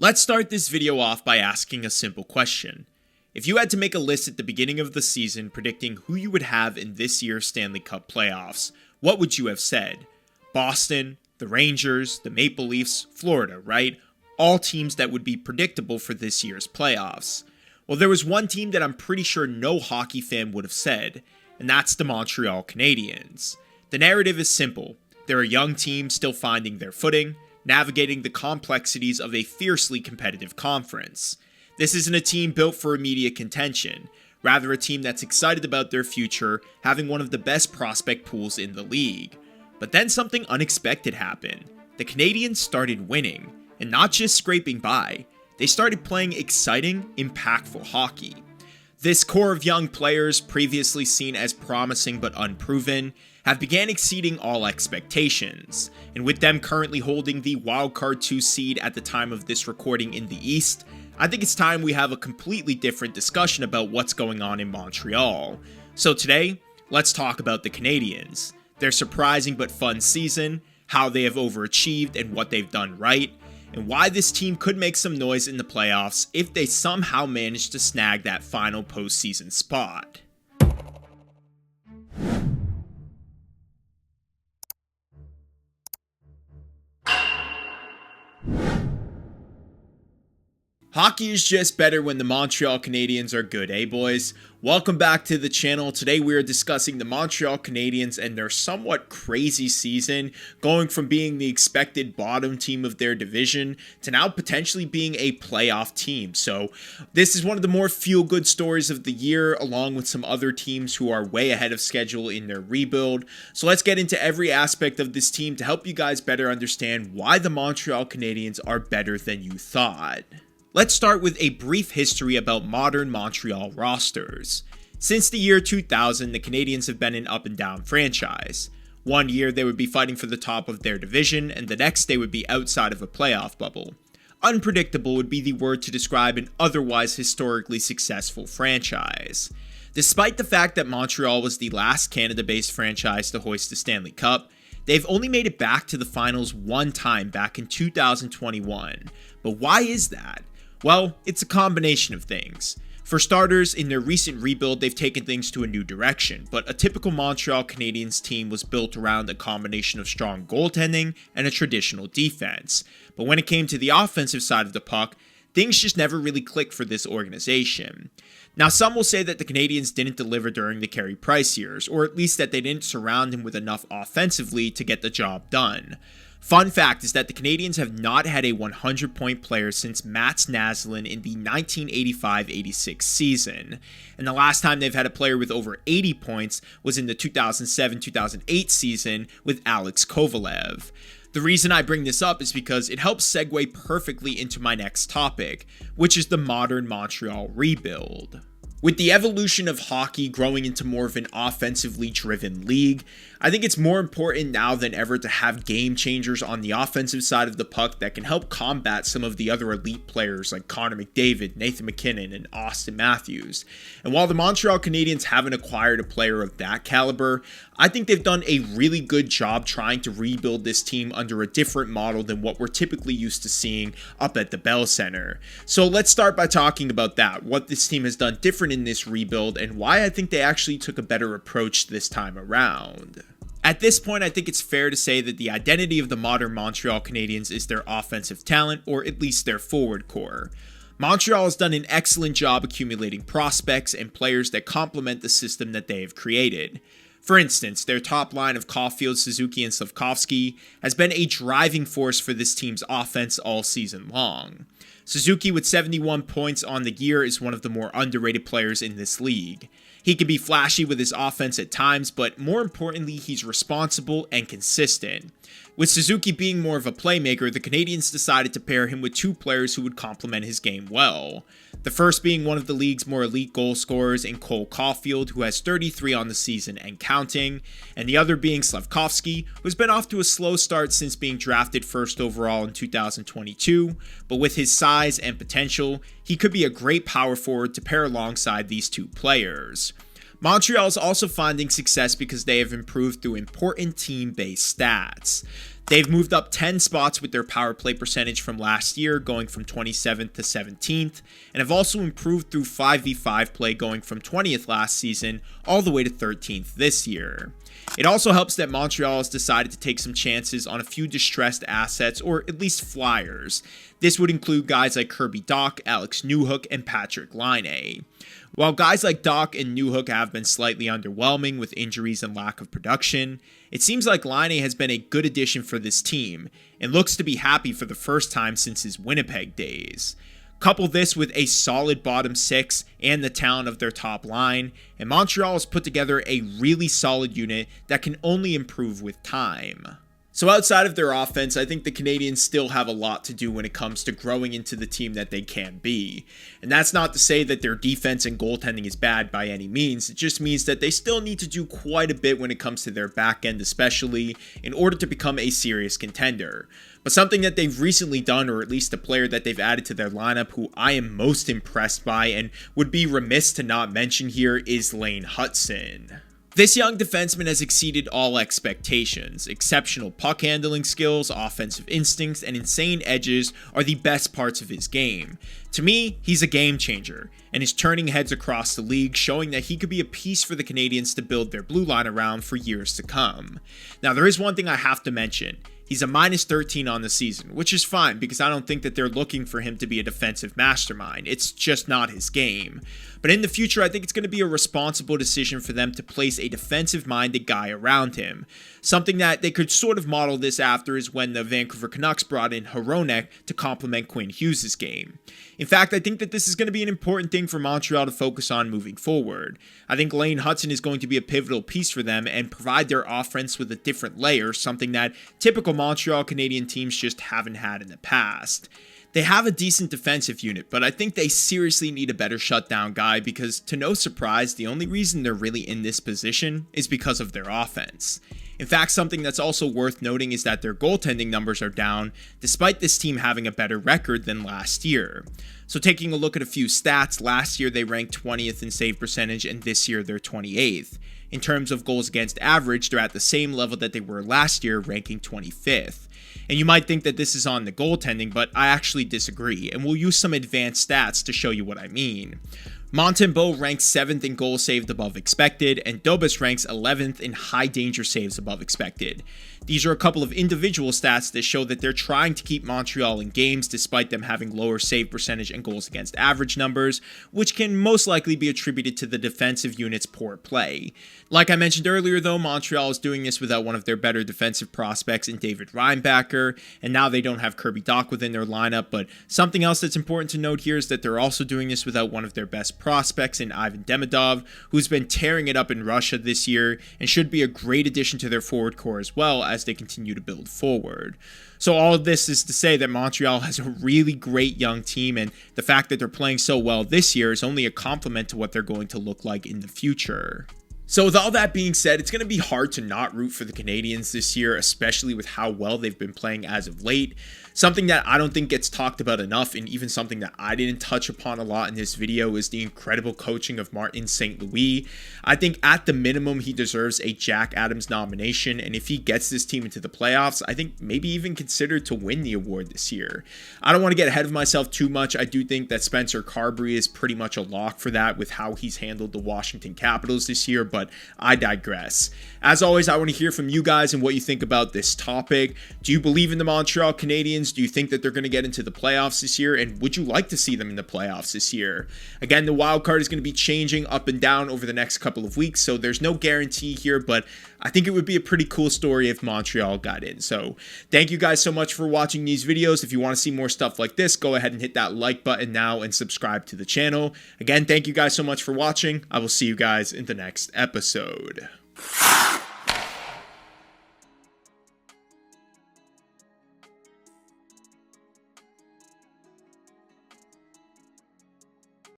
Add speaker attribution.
Speaker 1: Let's start this video off by asking a simple question. If you had to make a list at the beginning of the season predicting who you would have in this year's Stanley Cup playoffs, what would you have said? Boston, the Rangers, the Maple Leafs, Florida, right? All teams that would be predictable for this year's playoffs. Well, there was one team that I'm pretty sure no hockey fan would have said, and that's the Montreal Canadiens. The narrative is simple. They're a young team still finding their footing, navigating the complexities of a fiercely competitive conference. This isn't a team built for immediate contention, rather a team that's excited about their future, having one of the best prospect pools in the league. But then something unexpected happened. The Canadiens started winning, and not just scraping by. They started playing exciting, impactful hockey. This core of young players, previously seen as promising but unproven, have began exceeding all expectations, and with them currently holding the wildcard 2 seed at the time of this recording in the East, I think it's time we have a completely different discussion about what's going on in Montreal. So today, let's talk about the Canadiens, their surprising but fun season, how they have overachieved and what they've done right, and why this team could make some noise in the playoffs if they somehow manage to snag that final postseason spot. Hockey is just better when the Montreal Canadiens are good, eh boys? Welcome back to the channel. Today we are discussing the Montreal Canadiens and their somewhat crazy season, going from being the expected bottom team of their division to now potentially being a playoff team. So this is one of the more feel-good stories of the year, along with some other teams who are way ahead of schedule in their rebuild. So let's get into every aspect of this team to help you guys better understand why the Montreal Canadiens are better than you thought. Let's start with a brief history about modern Montreal rosters. Since the year 2000, the Canadiens have been an up-and-down franchise. One year they would be fighting for the top of their division, and the next they would be outside of a playoff bubble. Unpredictable would be the word to describe an otherwise historically successful franchise. Despite the fact that Montreal was the last Canada-based franchise to hoist the Stanley Cup, they've only made it back to the finals one time back in 2021. But why is that? Well, it's a combination of things. For starters, in their recent rebuild, they've taken things to a new direction, but a typical Montreal Canadiens team was built around a combination of strong goaltending and a traditional defense. But when it came to the offensive side of the puck, things just never really clicked for this organization. Now, some will say that the Canadiens didn't deliver during the Carey Price years, or at least that they didn't surround him with enough offensively to get the job done. Fun fact is that the Canadiens have not had a 100-point player since Mats Naslund in the 1985-86 season, and the last time they've had a player with over 80 points was in the 2007-2008 season with Alex Kovalev. The reason I bring this up is because it helps segue perfectly into my next topic, which is the modern Montreal rebuild. With the evolution of hockey growing into more of an offensively driven league, I think it's more important now than ever to have game changers on the offensive side of the puck that can help combat some of the other elite players like Connor McDavid, Nathan MacKinnon, and Austin Matthews. And while the Montreal Canadiens haven't acquired a player of that caliber, I think they've done a really good job trying to rebuild this team under a different model than what we're typically used to seeing up at the Bell Center. So let's start by talking about that, what this team has done different in this rebuild, and why I think they actually took a better approach this time around. At this point, I think it's fair to say that the identity of the modern Montreal Canadiens is their offensive talent, or at least their forward core. Montreal has done an excellent job accumulating prospects and players that complement the system that they have created. For instance, their top line of Caulfield, Suzuki, and Slafkovsky has been a driving force for this team's offense all season long. Suzuki, with 71 points on the year, is one of the more underrated players in this league. He can be flashy with his offense at times, but more importantly, he's responsible and consistent. With Suzuki being more of a playmaker, the Canadiens decided to pair him with two players who would complement his game well. The first being one of the league's more elite goal scorers in Cole Caulfield, who has 33 on the season and counting, and the other being Slafkovsky, who's been off to a slow start since being drafted first overall in 2022, but with his size and potential, he could be a great power forward to pair alongside these two players. Montreal is also finding success because they have improved through important team-based stats. They've moved up 10 spots with their power play percentage from last year, going from 27th to 17th, and have also improved through 5v5 play, going from 20th last season all the way to 13th this year. It also helps that Montreal has decided to take some chances on a few distressed assets, or at least flyers. This would include guys like Kirby Dach, Alex Newhook, and Patrik Laine. While guys like Dach and Newhook have been slightly underwhelming with injuries and lack of production, it seems like Laine has been a good addition for this team, and looks to be happy for the first time since his Winnipeg days. Couple this with a solid bottom six and the talent of their top line, and Montreal has put together a really solid unit that can only improve with time. So outside of their offense, I think the Canadiens still have a lot to do when it comes to growing into the team that they can be. And that's not to say that their defense and goaltending is bad by any means. It just means that they still need to do quite a bit when it comes to their back end especially, in order to become a serious contender. But something that they've recently done, or at least a player that they've added to their lineup who I am most impressed by and would be remiss to not mention here, is Lane Hutson. This young defenseman has exceeded all expectations. Exceptional puck handling skills, offensive instincts, and insane edges are the best parts of his game. To me, he's a game changer, and is turning heads across the league, showing that he could be a piece for the Canadiens to build their blue line around for years to come. Now, there is one thing I have to mention. He's a minus 13 on the season, which is fine because I don't think that they're looking for him to be a defensive mastermind. It's just not his game. But in the future, I think it's going to be a responsible decision for them to place a defensive-minded guy around him. Something that they could sort of model this after is when the Vancouver Canucks brought in Hronek to complement Quinn Hughes' game. In fact, I think that this is going to be an important thing for Montreal to focus on moving forward. I think Lane Hutson is going to be a pivotal piece for them and provide their offense with a different layer, something that typical Montreal Canadian teams just haven't had in the past. They have a decent defensive unit, but I think they seriously need a better shutdown guy because, to no surprise, the only reason they're really in this position is because of their offense. In fact, something that's also worth noting is that their goaltending numbers are down, despite this team having a better record than last year. So taking a look at a few stats, last year they ranked 20th in save percentage, and this year they're 28th. In terms of goals against average, they're at the same level that they were last year, ranking 25th. And you might think that this is on the goaltending, but I actually disagree, and we'll use some advanced stats to show you what I mean. Montembeault ranks 7th in goals saved above expected, and Dobas ranks 11th in high danger saves above expected. These are a couple of individual stats that show that they're trying to keep Montreal in games despite them having lower save percentage and goals against average numbers, which can most likely be attributed to the defensive unit's poor play. Like I mentioned earlier though, Montreal is doing this without one of their better defensive prospects in David Reinbacher, and now they don't have Kirby Dach within their lineup, but something else that's important to note here is that they're also doing this without one of their best prospects in Ivan Demidov, who's been tearing it up in Russia this year and should be a great addition to their forward core as well as they continue to build forward. So all of this is to say that Montreal has a really great young team, and the fact that they're playing so well this year is only a compliment to what they're going to look like in the future. So with all that being said, it's going to be hard to not root for the Canadiens this year, especially with how well they've been playing as of late. Something that I don't think gets talked about enough, and even something that I didn't touch upon a lot in this video, is the incredible coaching of Martin St. Louis. I think at the minimum, he deserves a Jack Adams nomination, and if he gets this team into the playoffs, I think maybe even considered to win the award this year. I don't want to get ahead of myself too much. I do think that Spencer Carberry is pretty much a lock for that with how he's handled the Washington Capitals this year, but I digress. As always, I want to hear from you guys and what you think about this topic. Do you believe in the Montreal Canadiens? Do you think that they're going to get into the playoffs this year? And would you like to see them in the playoffs this year? Again, the wild card is going to be changing up and down over the next couple of weeks, so there's no guarantee here, but I think it would be a pretty cool story if Montreal got in. So thank you guys so much for watching these videos. If you want to see more stuff like this, go ahead and hit that like button now and subscribe to the channel. Again, thank you guys so much for watching. I will see you guys in the next episode.